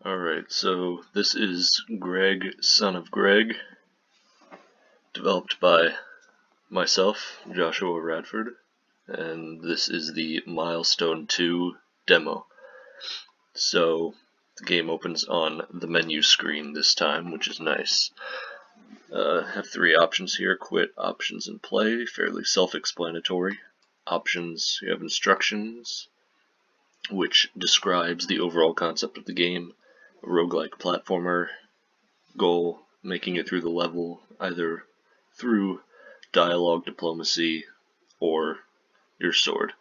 Alright, so this is Greg, Son of Greg, developed by myself, Joshua Radford, and this is the Milestone 2 demo. So, the game opens on the menu screen this time, which is nice. Have three options here: quit, options, and play. Fairly self-explanatory. Options, you have instructions, which describes the overall concept of the game. A roguelike platformer. Goal, making it through the level, either through dialogue, diplomacy, or your sword.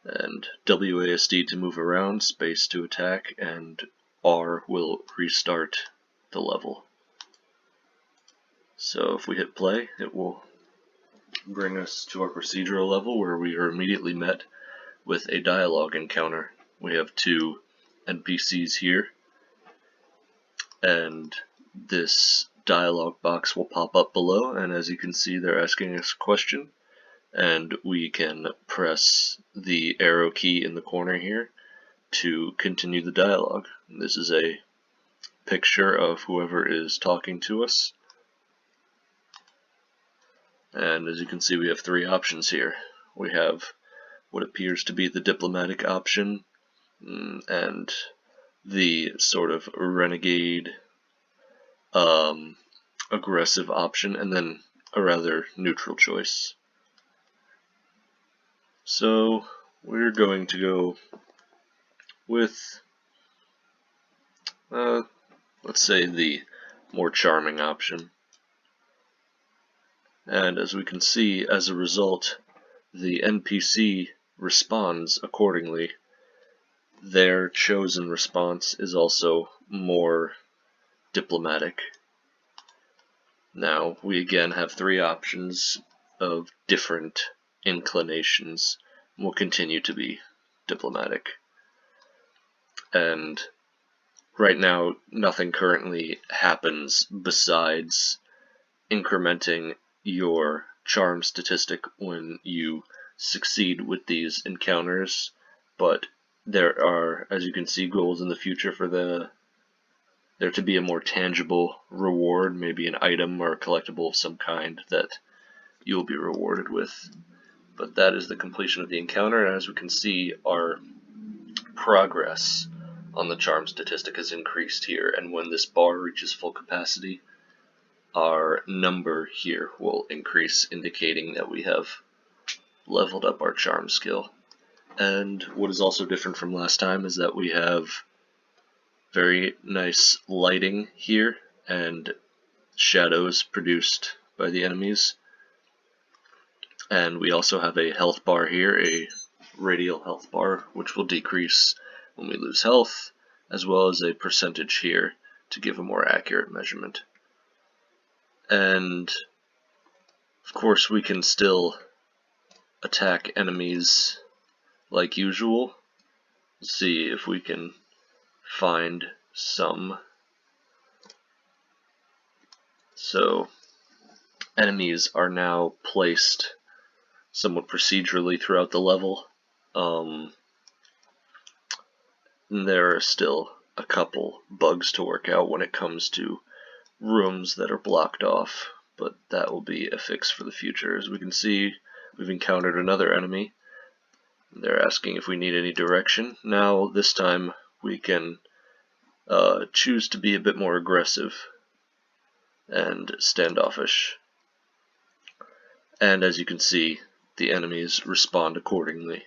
And WASD to move around, space to attack, and R will restart the level. So if we hit play, it will bring us to our procedural level, where we are immediately met with a dialogue encounter. We have two NPCs here, and this dialog box will pop up below, and as you can see, they're asking us a question, and we can press the arrow key in the corner here to continue the dialogue. This is a picture of whoever is talking to us, and as you can see, we have three options here. We have what appears to be the diplomatic option, and the sort of renegade, aggressive option, and then a rather neutral choice. So we're going to go with, let's say, the more charming option. And as we can see, as a result, the NPC responds accordingly. Their chosen response is also more diplomatic. Now, we again have three options of different inclinations, and will continue to be diplomatic. And right now, nothing currently happens besides incrementing your charm statistic when you succeed with these encounters, but there are, as you can see, goals in the future for there to be a more tangible reward, maybe an item or a collectible of some kind that you'll be rewarded with. But that is the completion of the encounter, and as we can see, our progress on the charm statistic has increased here, and when this bar reaches full capacity, our number here will increase, indicating that we have leveled up our charm skill. And what is also different from last time is that we have very nice lighting here and shadows produced by the enemies. And we also have a health bar here, a radial health bar, which will decrease when we lose health, as well as a percentage here to give a more accurate measurement. And of course, we can still attack enemies like usual. Let's see if we can find some. So, enemies are now placed somewhat procedurally throughout the level. There are still a couple bugs to work out when it comes to rooms that are blocked off, but that will be a fix for the future. As we can see, we've encountered another enemy. They're asking if we need any direction. Now, this time, we can choose to be a bit more aggressive and standoffish. And as you can see, the enemies respond accordingly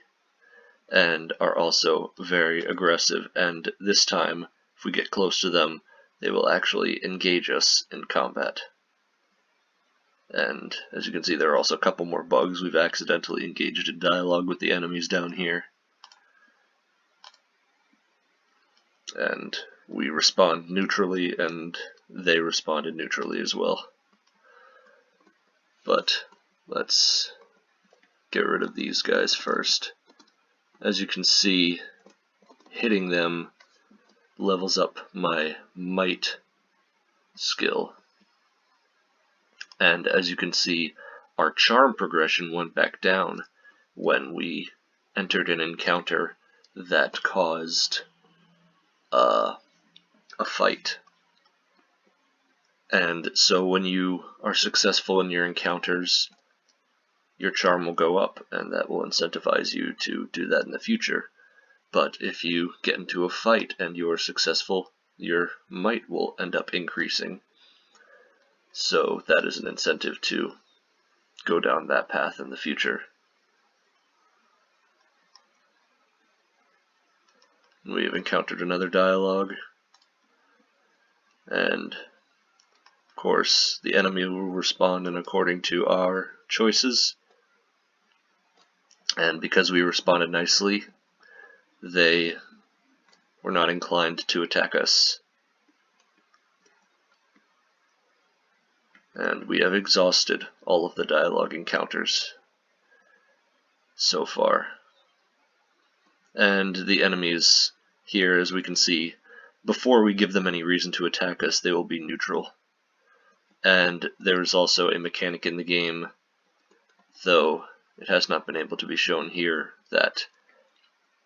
and are also very aggressive, and this time, if we get close to them, they will actually engage us in combat. And as you can see, there are also a couple more bugs. We've accidentally engaged in dialogue with the enemies down here, and we respond neutrally, and they responded neutrally as well. But let's get rid of these guys first. As you can see, hitting them levels up my might skill. And as you can see, our charm progression went back down when we entered an encounter that caused a fight. And so when you are successful in your encounters, your charm will go up, and that will incentivize you to do that in the future. But if you get into a fight and you are successful, your might will end up increasing. So that is an incentive to go down that path in the future. We have encountered another dialogue, and of course the enemy will respond in according to our choices, and because we responded nicely, they were not inclined to attack us. And we have exhausted all of the dialogue encounters so far. And the enemies here, as we can see, before we give them any reason to attack us, they will be neutral. And there is also a mechanic in the game, though it has not been able to be shown here, that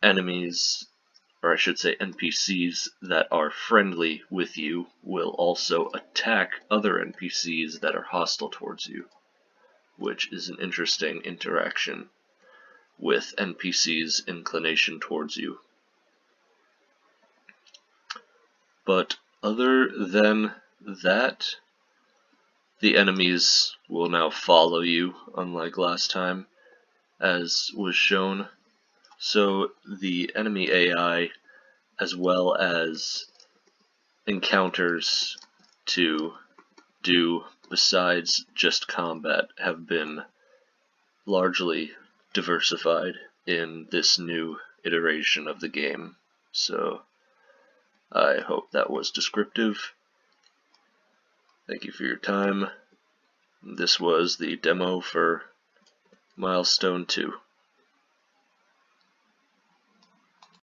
enemies, or I should say NPCs, that are friendly with you will also attack other NPCs that are hostile towards you, which is an interesting interaction with NPCs' inclination towards you. But other than that, the enemies will now follow you, unlike last time, as was shown. So the enemy AI, as well as encounters to do besides just combat, have been largely diversified in this new iteration of the game. So I hope that was descriptive. Thank you for your time. This was the demo for Milestone 2.